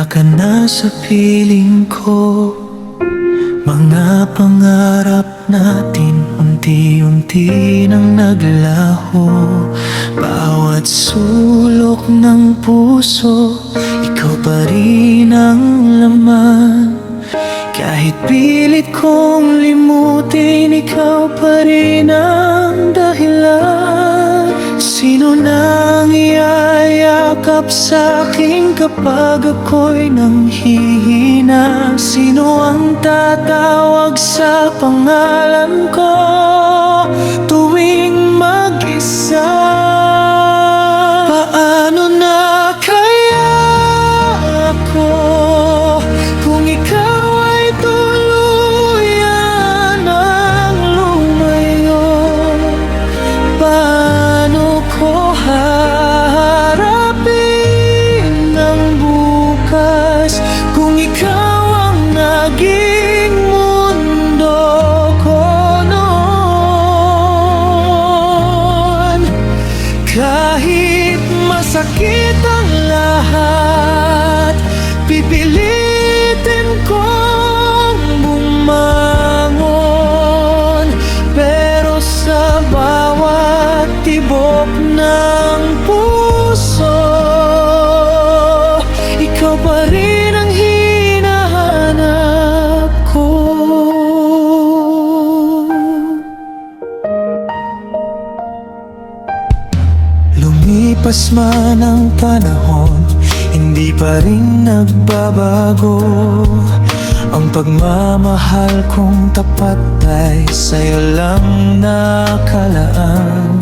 ka na sa piling ko. Mga pangarap natin unti-unti nang naglaho. Bawat sulok ng puso, ikaw pa rin ang laman. Kahit pilit kong limutin, ikaw pa rin ang dahilan. Sino nang iyayakap sa'kin kapag ako'y nanghihina? Sino ang tatawag sa pangalan ko tuwing mag-isa? Paano na kaya ako kung ikaw ay tuluyan ang lumayo? Paano ko haharapin ang bukas kung ikaw ang naging mundo ko noon? Kahit masakit ang lahat, pipilitin kong bumangon. Pero sa bawat tibok ng puso, ikaw pa rin ang hinahanap ko. Lumipas man ang panahon, hindi pa rin nagbabago. Ang pagmamahal kong tapat ay sa'yo lang nakalaan.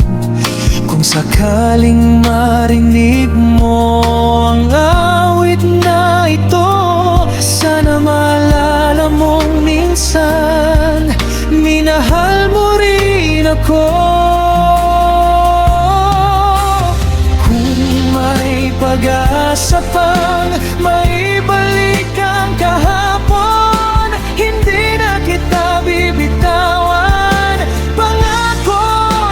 Kung sakaling marinig mo ang awit na ito, sana maalala mong minsan minahal mo rin ako. Kung may pag-asa pang maibalik ang kahapon, hindi na kita bibitawan. Pangako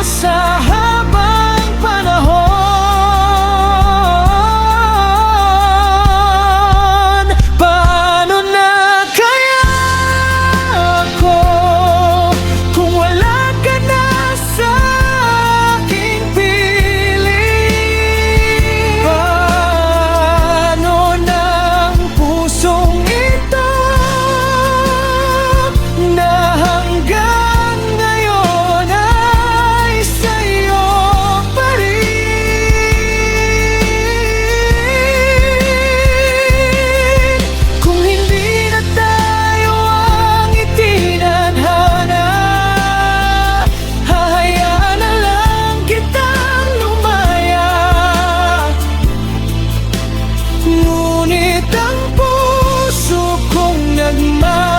sa habang panahon. Paano na kaya ako kung wala ka na sa aking piling? Paano ng pusong ito na hanggang ngayon ay sa'yo pa rin? Kung hindi na tayo ang itinadhana, hahayaan na lang kitang lumaya. Ngunit ang puso kong nagmamahal